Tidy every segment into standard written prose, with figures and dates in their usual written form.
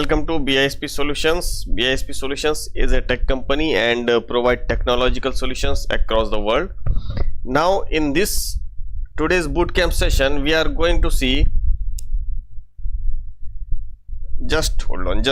Welcome to BISP Solutions. BISP Solutions is a tech company and provide technological solutions across the world. Now in this today's bootcamp session we are going to see, just hold on.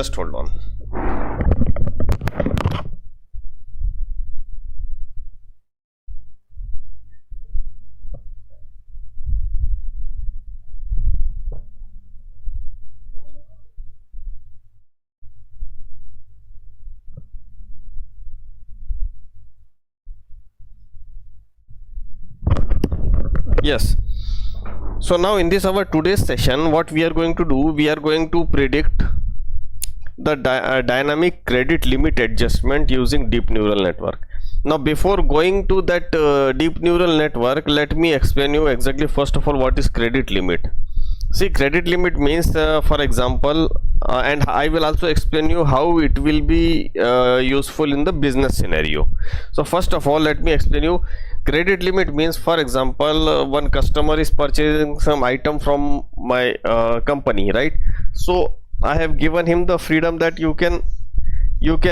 Yes, so now in this our today's session, what we are going to do, we are going to predict the dynamic credit limit adjustment using deep neural network. Now before going to that deep neural network, let me explain you exactly first of all what is credit limit. See, credit limit means for example, and I will also explain you how it will be useful in the business scenario. So first of all, let me explain you. Credit limit means, for example, one customer is purchasing some item from my company, right? So I have given him the freedom that you can do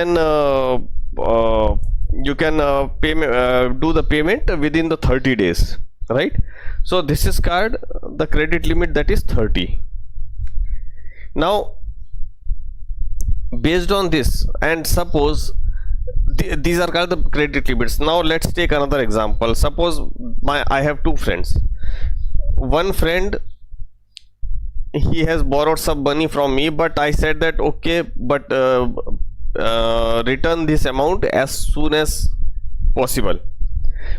the payment within the 30 days, right? So this is called the credit limit, that is 30. Now based on this, and suppose these are called the credit limits. Now let's take another example. Suppose I have two friends. One friend, he has borrowed some money from me, but I said that okay, but return this amount as soon as possible,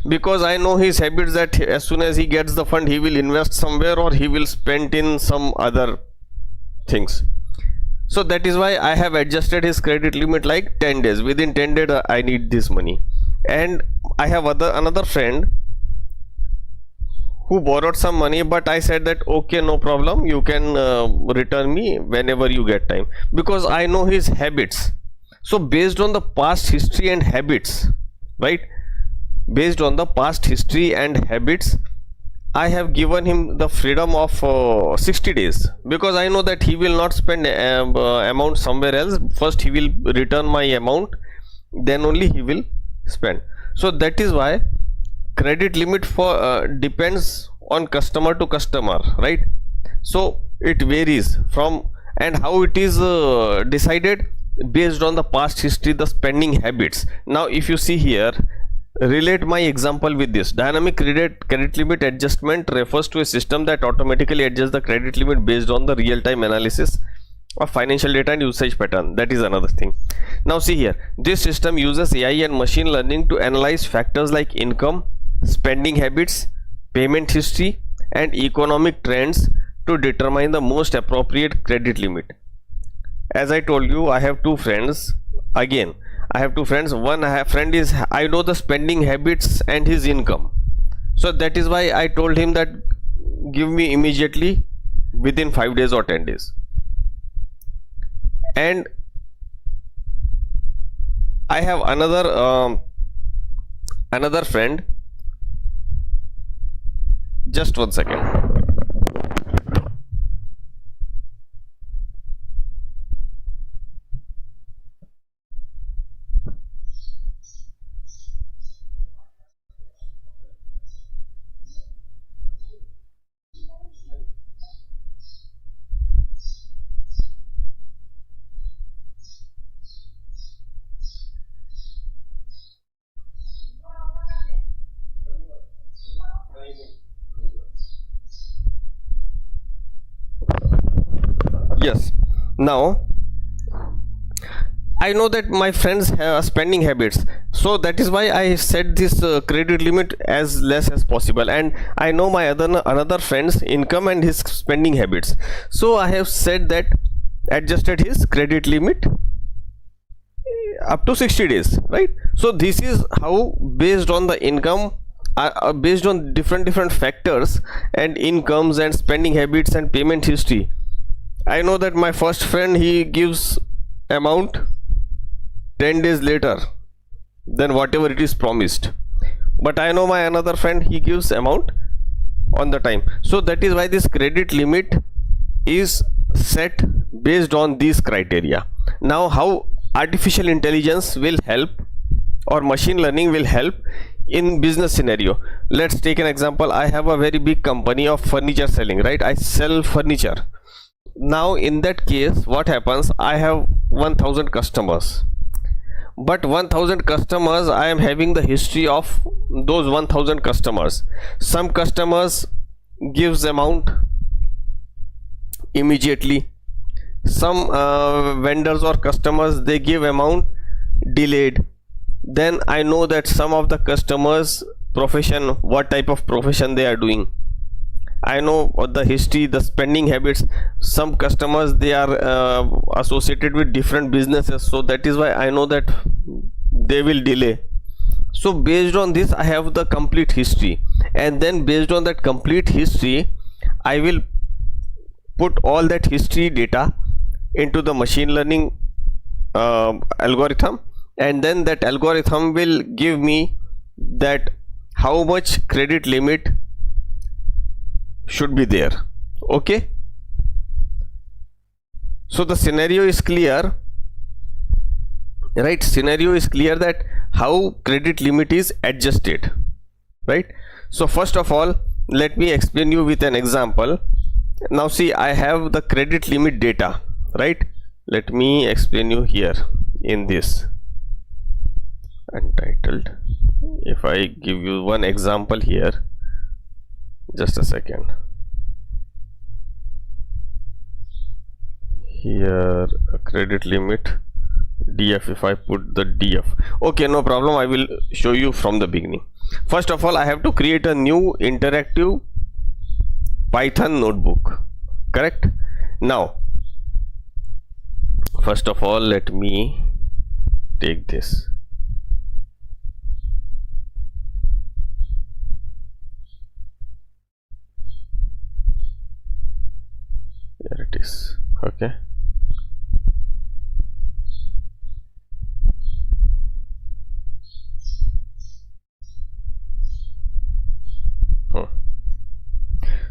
because I know his habits that as soon as he gets the fund, he will invest somewhere or he will spend in some other things. So that is why I have adjusted his credit limit like 10 days. Within 10 days I need this money. And I have another friend who borrowed some money, but I said that okay, no problem, you can return me whenever you get time, because I know his habits. So based on the past history and habits, right, based on the past history and habits, I have given him the freedom of 60 days, because I know that he will not spend amount somewhere else. First he will return my amount, then only he will spend. So that is why credit limit for depends on customer to customer, right? So it varies from, and how it is decided based on the past history, the spending habits. Now if you see here, relate my example with this. Dynamic credit limit adjustment refers to a system that automatically adjusts the credit limit based on the real-time analysis of financial data and usage pattern. That is another thing. Now see here, this system uses AI and machine learning to analyze factors like income, spending habits, payment history, and economic trends to determine the most appropriate credit limit. As I told you, I have two friends. Again, I have two friends. One friend is, I know the spending habits and his income. So that is why I told him that give me immediately within 5 days or 10 days. And I have another friend. Just 1 second. Yes, now I know that my friends have spending habits, so that is why I set this credit limit as less as possible. And I know my another friend's income and his spending habits, so I have said that adjusted his credit limit up to 60 days, right? So this is how, based on the income, based on different factors and incomes and spending habits and payment history, I know that my first friend, he gives amount 10 days later than whatever it is promised, but I know my another friend, he gives amount on the time. So that is why this credit limit is set based on these criteria. Now how artificial intelligence will help or machine learning will help in business scenario. Let's take an example. I have a very big company of furniture selling, right? I sell furniture. Now in that case, what happens, I have 1000 customers, but 1000 customers, I am having the history of those 1000 customers. Some customers gives amount immediately, some vendors or customers, they give amount delayed. Then I know that some of the customers profession, what type of profession they are doing. I know the history, the spending habits. Some customers, they are associated with different businesses, so that is why I know that they will delay. So based on this, I have the complete history, and then based on that complete history, I will put all that history data into the machine learning algorithm, and then that algorithm will give me that how much credit limit should be there. Okay, so the scenario is clear, right? Scenario is clear that how credit limit is adjusted, right? So first of all, let me explain you with an example. Now see, I have the credit limit data, right? Let me explain you here in this untitled. If I give you one example here, just a second. Here credit limit DF, if I put the DF, okay, no problem, I will show you from the beginning. First of all, I have to create a new interactive Python notebook, correct? Now first of all, let me take this. Here it is. Okay,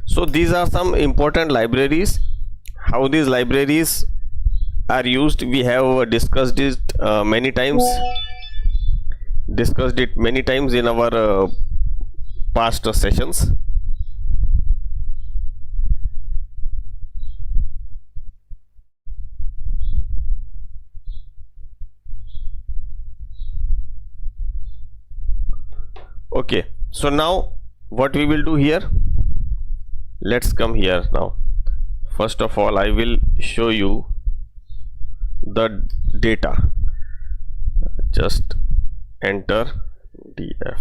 so these are some important libraries. How these libraries are used, we have discussed it many times in our past sessions. Okay, so now what we will do here, let's come here. Now first of all, I will show you the data. Just enter df.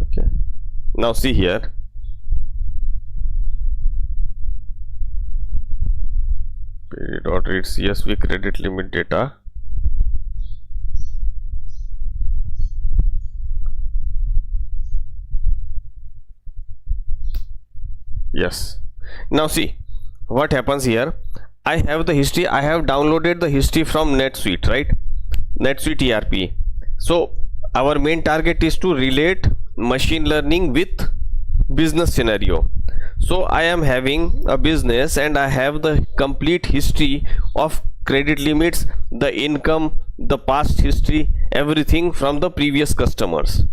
Okay, now see here, pd.read csv credit limit data. Yes, now see what happens here. I have the history, I have downloaded the history from NetSuite, right? NetSuite ERP. So our main target is to relate machine learning with business scenario. So I am having a business and I have the complete history of credit limits, the income, the past history, everything from the previous customers,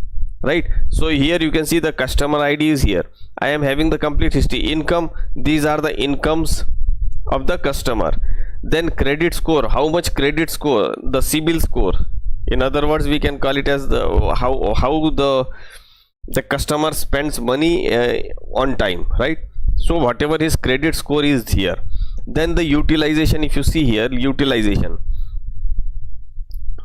right? So here you can see the customer ID is here. I am having the complete history. Income, these are the incomes of the customer. Then credit score, how much credit score, the CIBIL score. In other words, we can call it as the how the customer spends money on time, right? So whatever his credit score is here. Then the utilization, if you see here, utilization,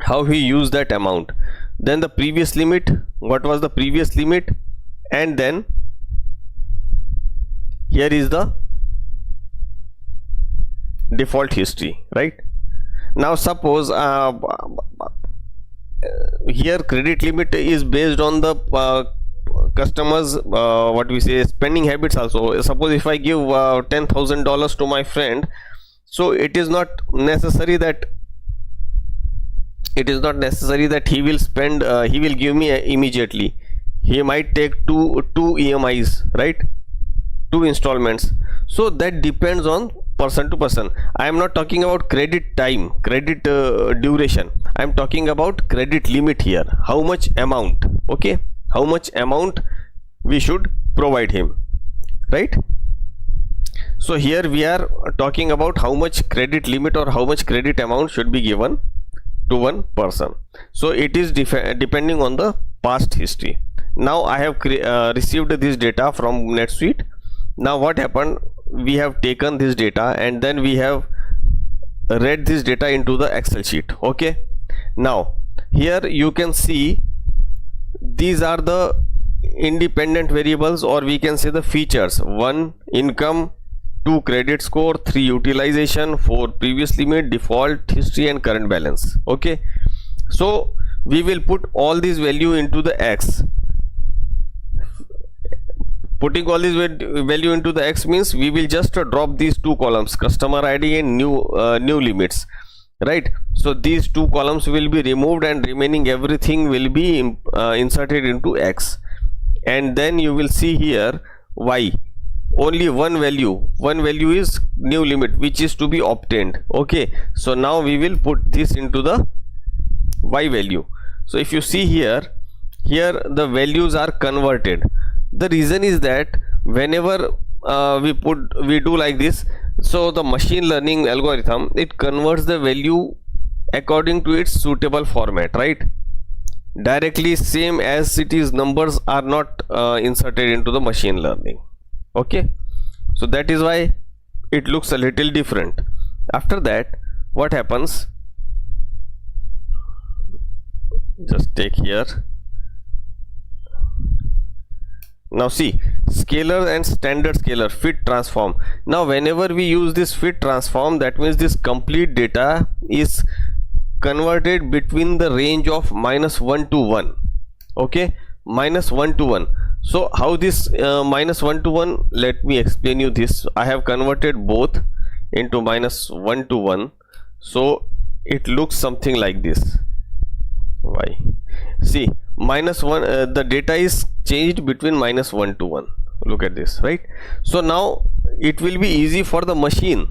how he used that amount. Then the previous limit, what was the previous limit, and then here is the default history, right? Now suppose here credit limit is based on the customers what we say spending habits also. Suppose if I give $10,000 to my friend, so it is not necessary that he will spend he will give me immediately. He might take two EMIs, right? 2 installments. So that depends on person to person. I am not talking about credit time, credit duration. I am talking about credit limit here. How much amount? Okay, how much amount we should provide him, right? So here we are talking about how much credit limit or how much credit amount should be given to one person. So it is depending on the past history. Now I have received this data from NetSuite. Now what happened, we have taken this data and then we have read this data into the Excel sheet. Okay, now here you can see these are the independent variables, or we can say the features: 1 income, 2 credit score, 3 utilization, 4 previous limit, default, history and current balance. Okay, so we will put all these value into the X. Putting all this value into the X means we will just drop these 2 columns, customer ID and new limits, right? So these 2 columns will be removed and remaining everything will be inserted into X. And then you will see here Y, only one value is new limit which is to be obtained. Okay, so now we will put this into the Y value. So if you see here the values are converted. The reason is that whenever we do like this, so the machine learning algorithm, it converts the value according to its suitable format, right? Directly same as it is, numbers are not inserted into the machine learning. Okay, so that is why it looks a little different. After that, what happens, just take here. Now see, scalar and standard scalar, fit transform. Now whenever we use this fit transform, that means this complete data is converted between the range of -1 to 1. Okay, -1 to 1. So how this -1 to 1, let me explain you this. I have converted both into -1 to 1, so it looks something like this. Why? See, -1, the data is changed between -1 to 1. Look at this, right? So now it will be easy for the machine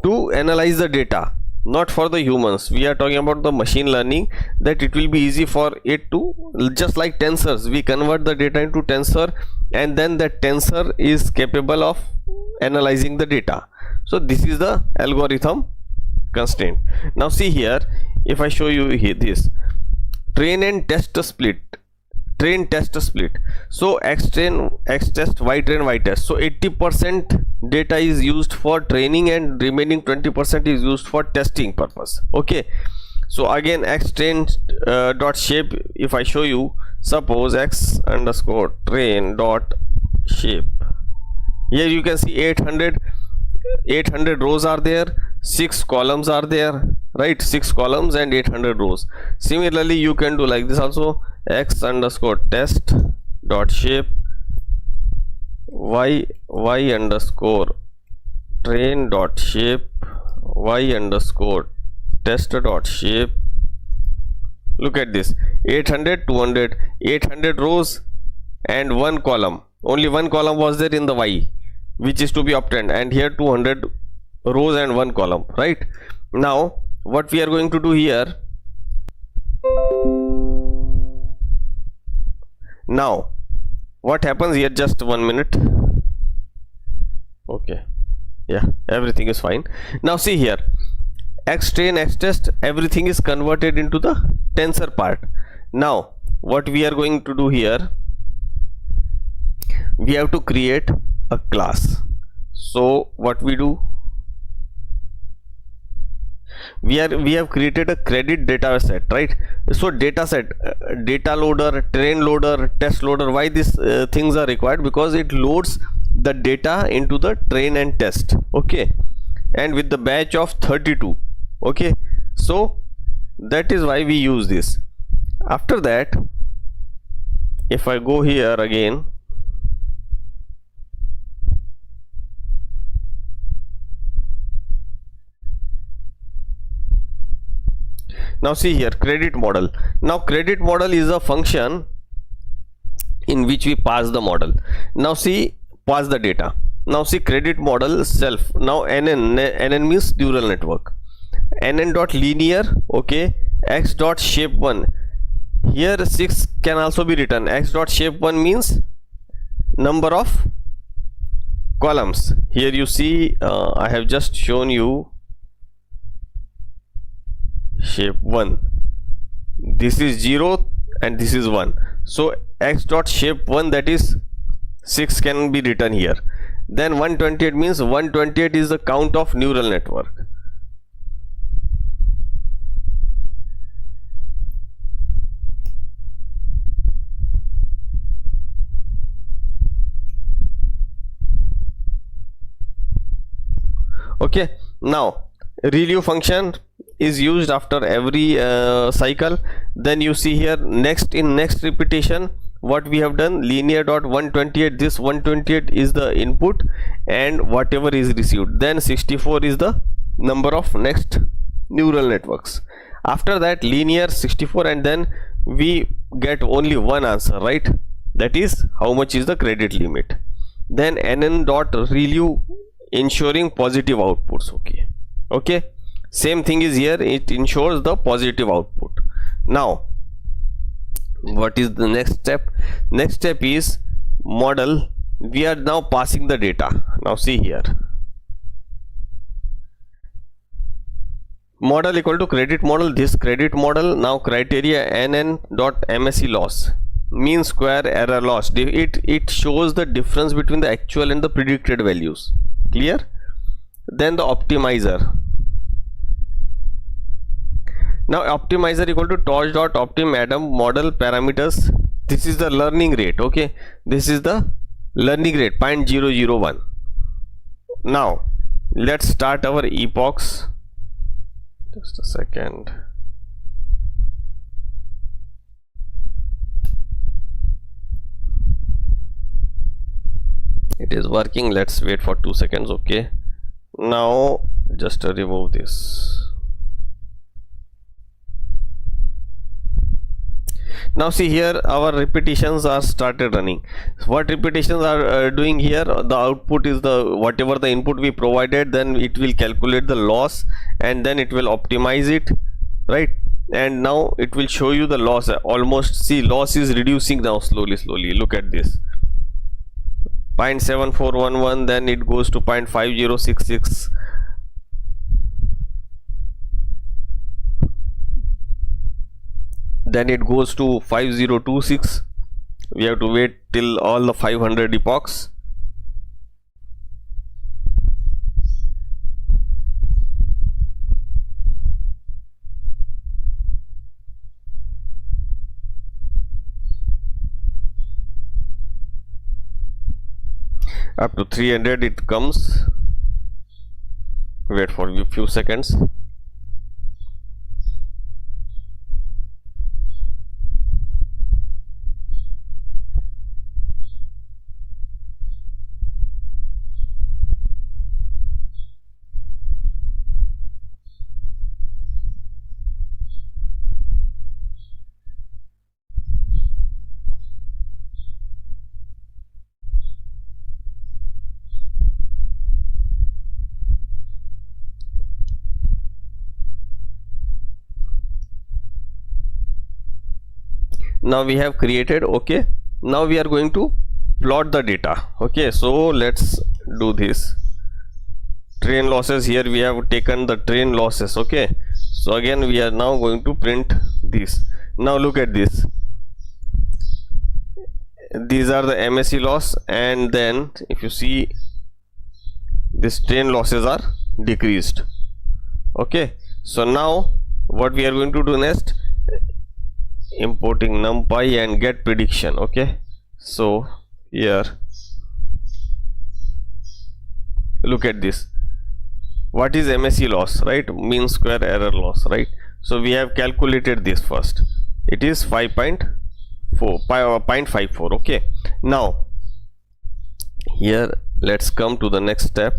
to analyze the data, not for the humans. We are talking about the machine learning, that it will be easy for it to, just like tensors, we convert the data into tensor and then that tensor is capable of analyzing the data. So this is the algorithm constraint. Now see here, if I show you here this train and test split, train test split. So X train, X test, Y train, Y test. So 80% data is used for training and remaining 20% is used for testing purpose. Okay, so again X train dot shape, if I show you, suppose X underscore train dot shape, here you can see 800 rows are there, 6 columns are there, right? 6 columns and 800 rows. Similarly you can do like this also, X underscore test dot shape, Y underscore train dot shape, Y underscore test dot shape. Look at this, 800, 200, 800 rows and 1 column, only 1 column was there in the Y which is to be obtained, and here 200 rows and 1 column, right? Now what we are going to do here, now what happens here, just 1 minute. Okay, yeah, everything is fine. Now see here, X train, X test, everything is converted into the tensor part. Now what we are going to do here, we have to create a class. So what we do, we have created a credit data set, right? So data set, data loader, train loader, test loader. Why these things are required? Because it loads the data into the train and test. Okay, and with the batch of 32. Okay, so that is why we use this. After that, if I go here again, now see here, credit model. Now credit model is a function in which we pass the model. Now see, pass the data. Now see credit model self. Now NN means neural network. NN dot linear, okay, X dot shape 1. Here 6 can also be written. X dot shape 1 means number of columns. Here you see I have just shown you shape 1. This is 0 and this is 1. So X dot shape 1, that is 6, can be written here. Then 128 means 128 is the count of neural network. Okay, now ReLU function is used after every cycle. Then you see here next repetition what we have done, linear dot 128, this 128 is the input and whatever is received, then 64 is the number of next neural networks. After that linear 64, and then we get only one answer, right? That is how much is the credit limit. Then NN dot ReLU ensuring positive outputs. Okay, same thing is here, it ensures the positive output. Now what is the next step? Next step is model. We are now passing the data. Now see here, model equal to credit model, this credit model. Now criteria NN dot MSE loss, mean square error loss. It shows the difference between the actual and the predicted values. Clear? Then the optimizer. Now optimizer equal to torch dot optim Adam model parameters. This is the learning rate. Okay, this is the learning rate 0.001. Now let's start our epochs. Just a second. It is working. Let's wait for 2 seconds. Okay, now just remove this. Now see here our repetitions are started running. What repetitions are doing here, the output is the whatever the input we provided, then it will calculate the loss and then it will optimize it, right? And now it will show you the loss. Almost see loss is reducing now slowly. Look at this, 0.7411, then it goes to 0.5066, then it goes to 5026. We have to wait till all the 500 epochs. Up to 300 it comes. Wait for a few seconds. Now we have created. Okay, now we are going to plot the data. Okay, so let's do this. Train losses, here we have taken the train losses. Okay, so again we are now going to print this. Now look at this, these are the MSE loss, and then if you see this train losses are decreased. Okay, so now what we are going to do next, importing numpy and get prediction. Okay, so here look at this, what is MSE loss, right? Mean square error loss, right? So we have calculated this first, it is 0.54. Okay, now here let's come to the next step,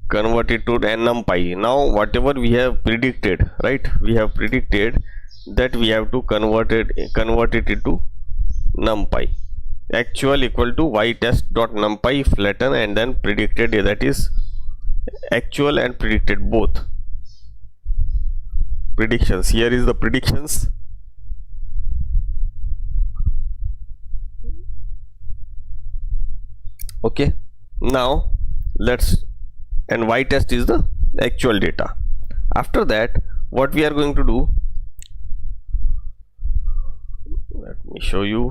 convert it to numpy. Now whatever we have predicted, right, we have predicted that we have to convert it into numpy. actual equal to ytest.numpy flatten, and then predicted, that is actual and predicted, both predictions. Here is the predictions. Okay, now let's, and ytest is the actual data. After that, what we are going to do, let me show you.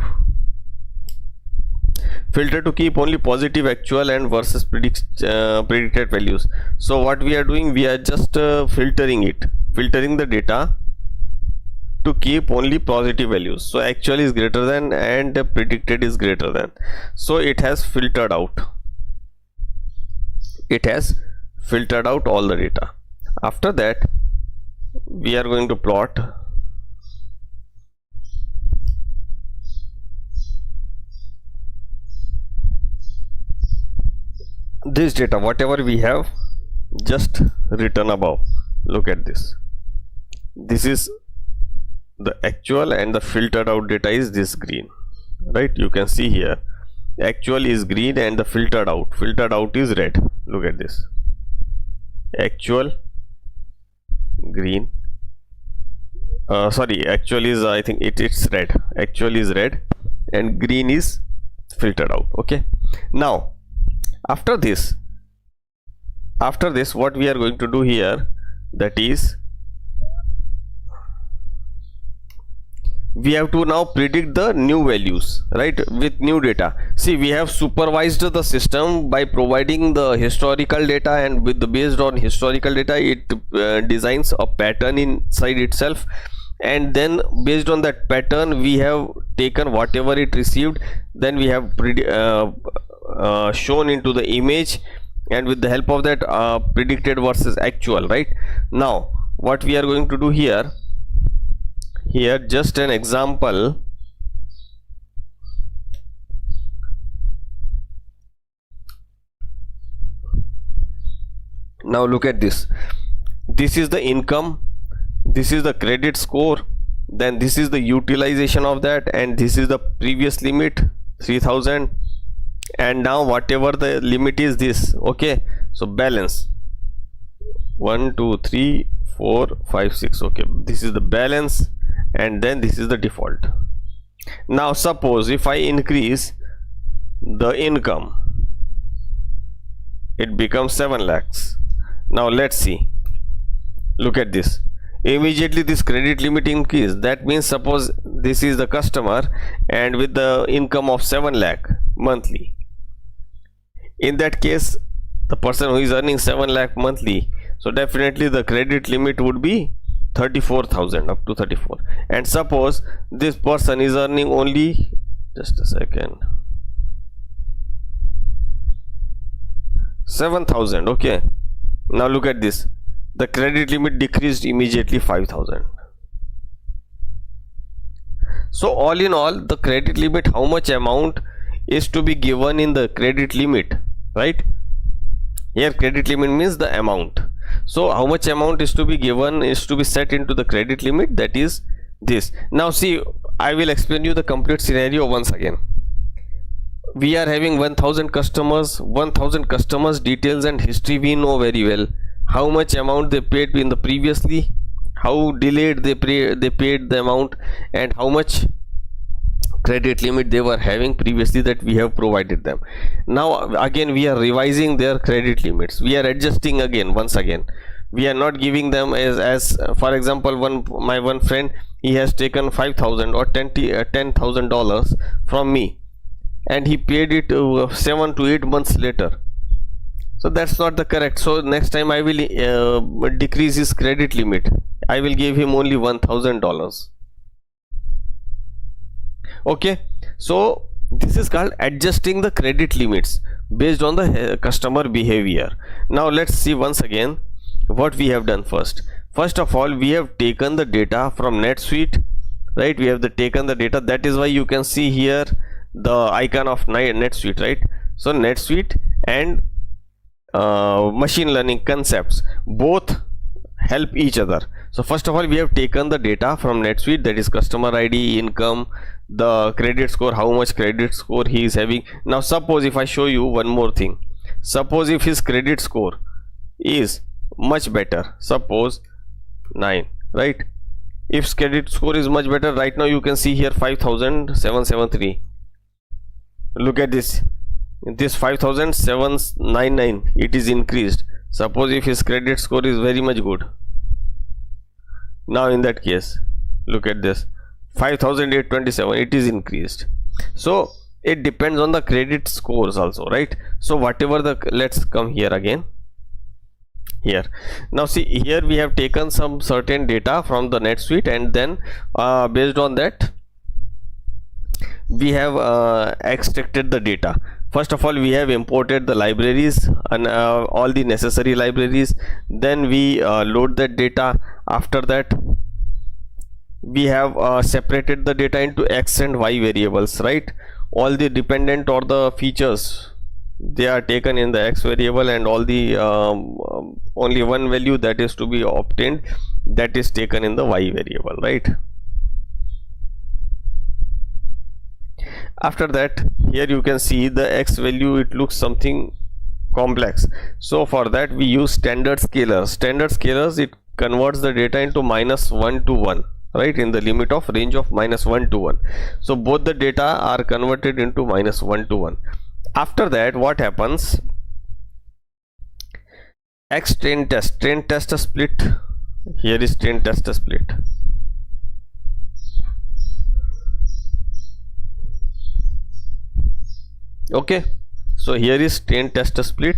Filter to keep only positive actual and versus predicted values. So what we are doing, we are just filtering the data to keep only positive values. So actual is greater than and predicted is greater than. So it has filtered out. It has filtered out all the data. After that, we are going to plot this data, whatever we have just written above. Look at this. This is the actual, and the filtered out data is this green, right? You can see here actual is green and the filtered out is red. Look at this. Actual green, sorry, actual is, I think it's red. Actual is red and green is filtered out. Okay, now after this what we are going to do here, that is we have to now predict the new values, right, with new data. See, we have supervised the system by providing the historical data, and with the based on historical data it designs a pattern inside itself, and then based on that pattern we have taken whatever it received, then we have shown into the image, and with the help of that predicted versus actual. Right now what we are going to do here just an example. Now look at this. This is the income, this is the credit score, then this is the utilization of that, and this is the previous limit 3000, and now whatever the limit is this. Okay, so balance 1 2 3 4 5 6. Okay, this is the balance, and then this is the default. Now suppose if I increase the income, it becomes 7 lakhs. Now let's see, look at this. Immediately this credit limit increase. That means suppose this is the customer and with the income of 7 lakh monthly. In that case, the person who is earning 7 lakh monthly, so definitely the credit limit would be 34,000, up to 34. And suppose this person is earning only, just a second, 7,000. Okay, now look at this. The credit limit decreased immediately 5,000. So all in all, the credit limit, how much amount is to be given in the credit limit, right? Here credit limit means the amount. So how much amount is to be given, is to be set into the credit limit, that is this. Now see, I will explain you the complete scenario once again. We are having 1000 customers, 1000 customers details and history we know very well. How much amount they paid in the previously, how delayed they paid the amount, and how much credit limit they were having previously that we have provided them. Now again we are revising their credit limits, we are adjusting again, once again. We are not giving them as for example, my one friend, he has taken 5,000 or $10,000 from me, and he paid it 7 to 8 months later. So that's not the correct. So next time I will decrease his credit limit. I will give him only $1,000. Okay, so this is called adjusting the credit limits based on the customer behavior. Now let's see once again what we have done first. First of all, we have taken the data from NetSuite, right? We have taken the data. That is why you can see here the icon of NetSuite, right? So NetSuite and machine learning concepts both help each other. So first of all, we have taken the data from NetSuite, that is customer ID, income, the credit score, how much credit score he is having. Now suppose if I show you one more thing, suppose if his credit score is much better, suppose 9, right? If credit score is much better, right now you can see here 5,773. Look at this 5,799, it is increased. Suppose if his credit score is very much good, now in that case look at this 5,827, it is increased. So it depends on the credit scores also, right? So whatever the, let's come here again. Here now see, here we have taken some certain data from the NetSuite, and then based on that we have extracted the data. First of all, we have imported the libraries and all the necessary libraries, then we load that data. After that we have separated the data into x and y variables, right? All the dependent or the features, they are taken in the x variable, and all the only one value that is to be obtained, that is taken in the y variable, right? After that, here you can see the x value, it looks something complex. So for that we use standard scalars. Standard scalars, it converts the data into -1 to 1, right, in the limit of range of -1 to 1. So both the data are converted into -1 to 1. After that, what happens? X train test split. Here is train test split. Okay, so here is train test split.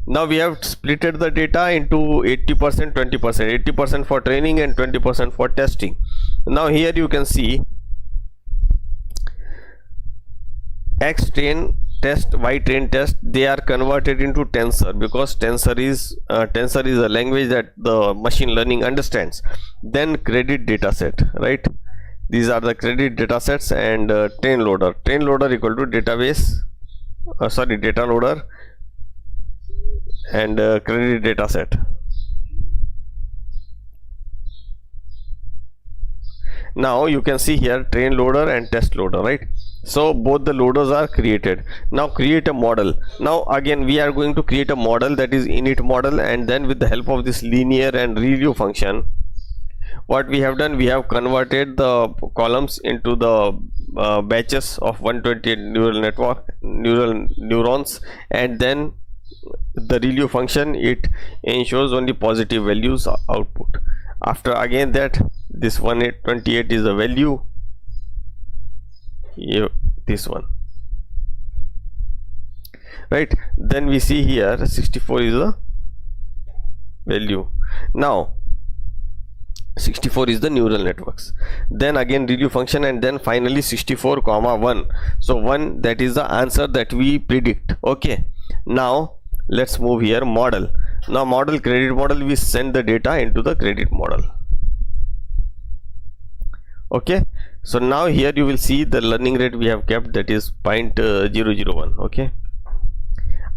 Now we have splitted the data into 80%, 20%, 80% for training and 20% for testing. Now here you can see X train test, Y train test, they are converted into tensor, because tensor is a language that the machine learning understands. Then credit data set, right? These are the credit data sets, and train loader equal to database, data loader and credit data set. Now you can see here train loader and test loader, right? So both the loaders are created. Now create a model. Now again we are going to create a model, that is init model, and then with the help of this linear and review function, what we have done, we have converted the columns into the batches of 128 neurons, and then the review function, it ensures only positive values output. After again that, this 128 is the value, this one, right? Then we see here 64 is the value. Now 64 is the neural networks. Then again review function, and then finally 64 comma 1. So 1, that is the answer that we predict. Okay, now let's move here model. Now model, credit model, we send the data into the credit model. Okay, so now here you will see the learning rate we have kept, that is 0.001. okay,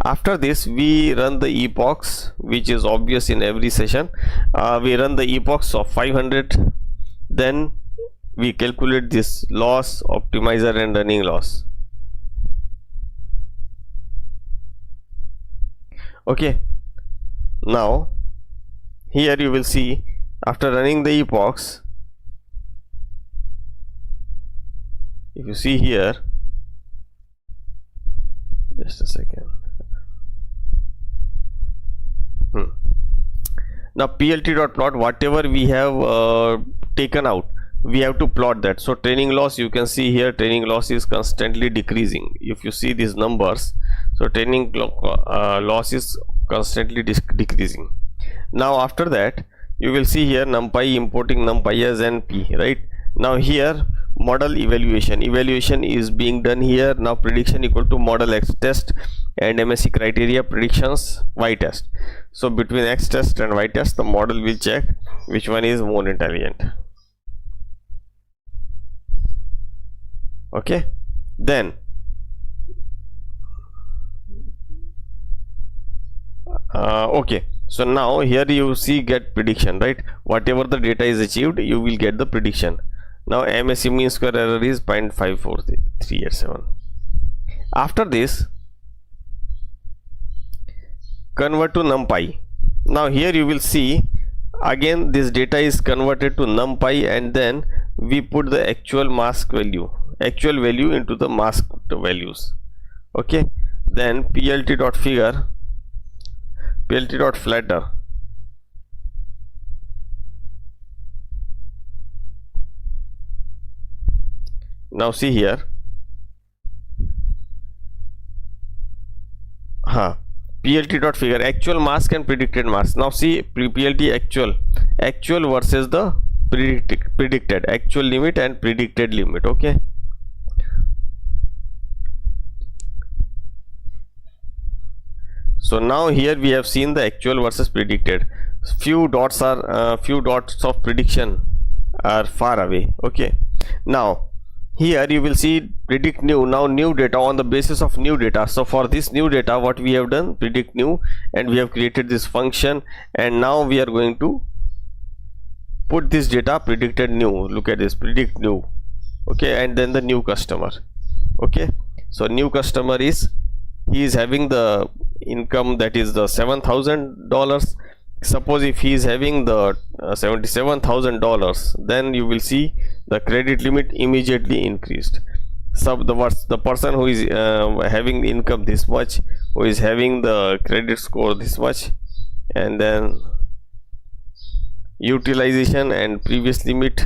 after this we run the epochs, which is obvious in every session. We run the epochs of 500, then we calculate this loss, optimizer and running loss. Okay, now here you will see, after running the epochs, if you see here, just a second, now plt.plot, whatever we have taken out, we have to plot that. So training loss, you can see here training loss is constantly decreasing. If you see these numbers, so training loss is constantly decreasing. Now after that you will see here numpy, importing numpy as np, right? Now here model evaluation is being done here. Now prediction equal to model x test, and MSE criteria predictions y test. So between x test and y test, the model will check which one is more intelligent. Okay, then okay, so now here you see get prediction, right? Whatever the data is achieved, you will get the prediction. Now MSE mean square error is 0.54387. After this, convert to NumPy. Now here you will see again this data is converted to NumPy, and then we put the actual value into the masked values. Okay, then plt.flatter. Now see here, plt.figure actual mask and predicted mask. Now see plt actual versus the predicted actual limit and predicted limit. Okay, so now here we have seen the actual versus predicted. Few dots of prediction are far away. Okay, now here you will see predict new. Now new data on the basis of new data. So for this new data, what we have done, predict new, and we have created this function, and now we are going to put this data predicted new. Look at this, predict new. Okay, and then the new customer. Okay, so new customer is, he is having the income that is the $7,000. Suppose if he is having the $77,000, then you will see the credit limit immediately increased. So the person who is having income this much, who is having the credit score this much, and then utilization and previous limit.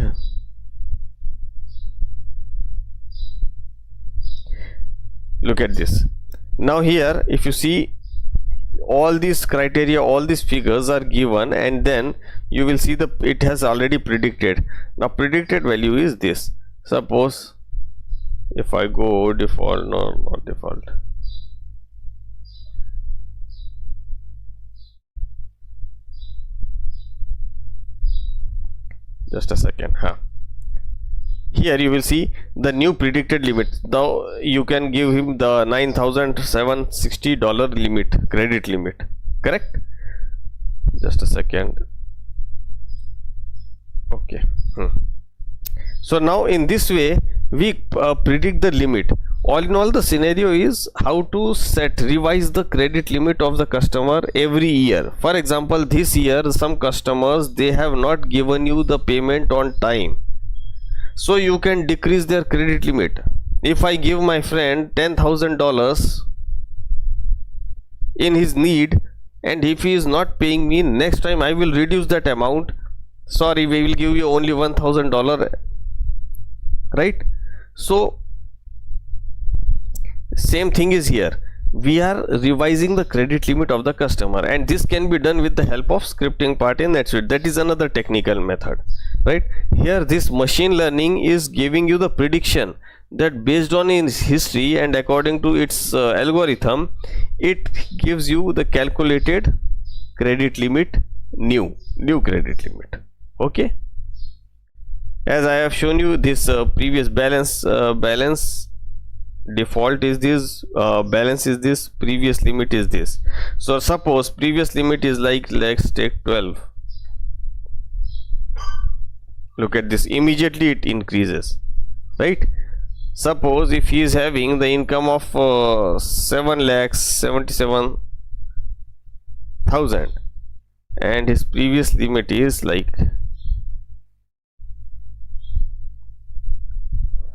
Look at this. Now here if you see, all these criteria, all these figures are given, and then you will see it has already predicted. Now predicted value is this. Suppose if I go default, no, not default, just a second. Here you will see the new predicted limit. Now you can give him the $9,760 limit, credit limit, correct? Just a second. Okay. So now in this way we predict the limit. All in all, the scenario is how to revise the credit limit of the customer every year. For example, this year some customers, they have not given you the payment on time, so you can decrease their credit limit. If I give my friend $10,000 in his need, and if he is not paying me, next time I will reduce that amount. Sorry, we will give you only $1,000, right? So same thing is here. We are revising the credit limit of the customer, and this can be done with the help of scripting part in NetSuite. That is another technical method, right? Here this machine learning is giving you the prediction that based on its history and according to its algorithm, it gives you the calculated credit limit, new credit limit. Okay, as I have shown you, this previous balance default is this, balance is this, previous limit is this. So suppose previous limit is like, let's take 12. Look at this, immediately it increases, right? Suppose if he is having the income of 7,77,000 and his previous limit is like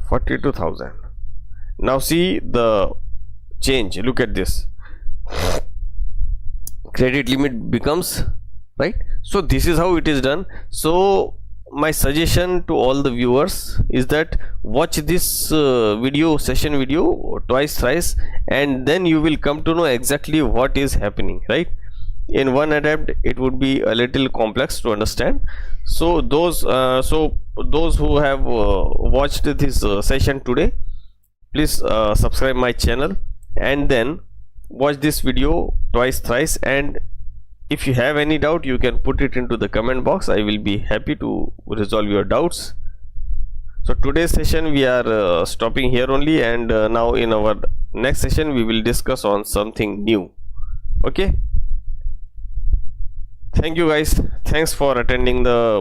42,000. Now see the change. Look at this, credit limit becomes, right? So this is how it is done. So my suggestion to all the viewers is that watch this session video twice, thrice, and then you will come to know exactly what is happening, right? In one attempt it would be a little complex to understand. So those who have watched this session today, please subscribe my channel and then watch this video twice, thrice, and if you have any doubt you can put it into the comment box. I will be happy to resolve your doubts. So today's session we are stopping here only, and now in our next session we will discuss on something new. Okay, thank you guys, thanks for attending the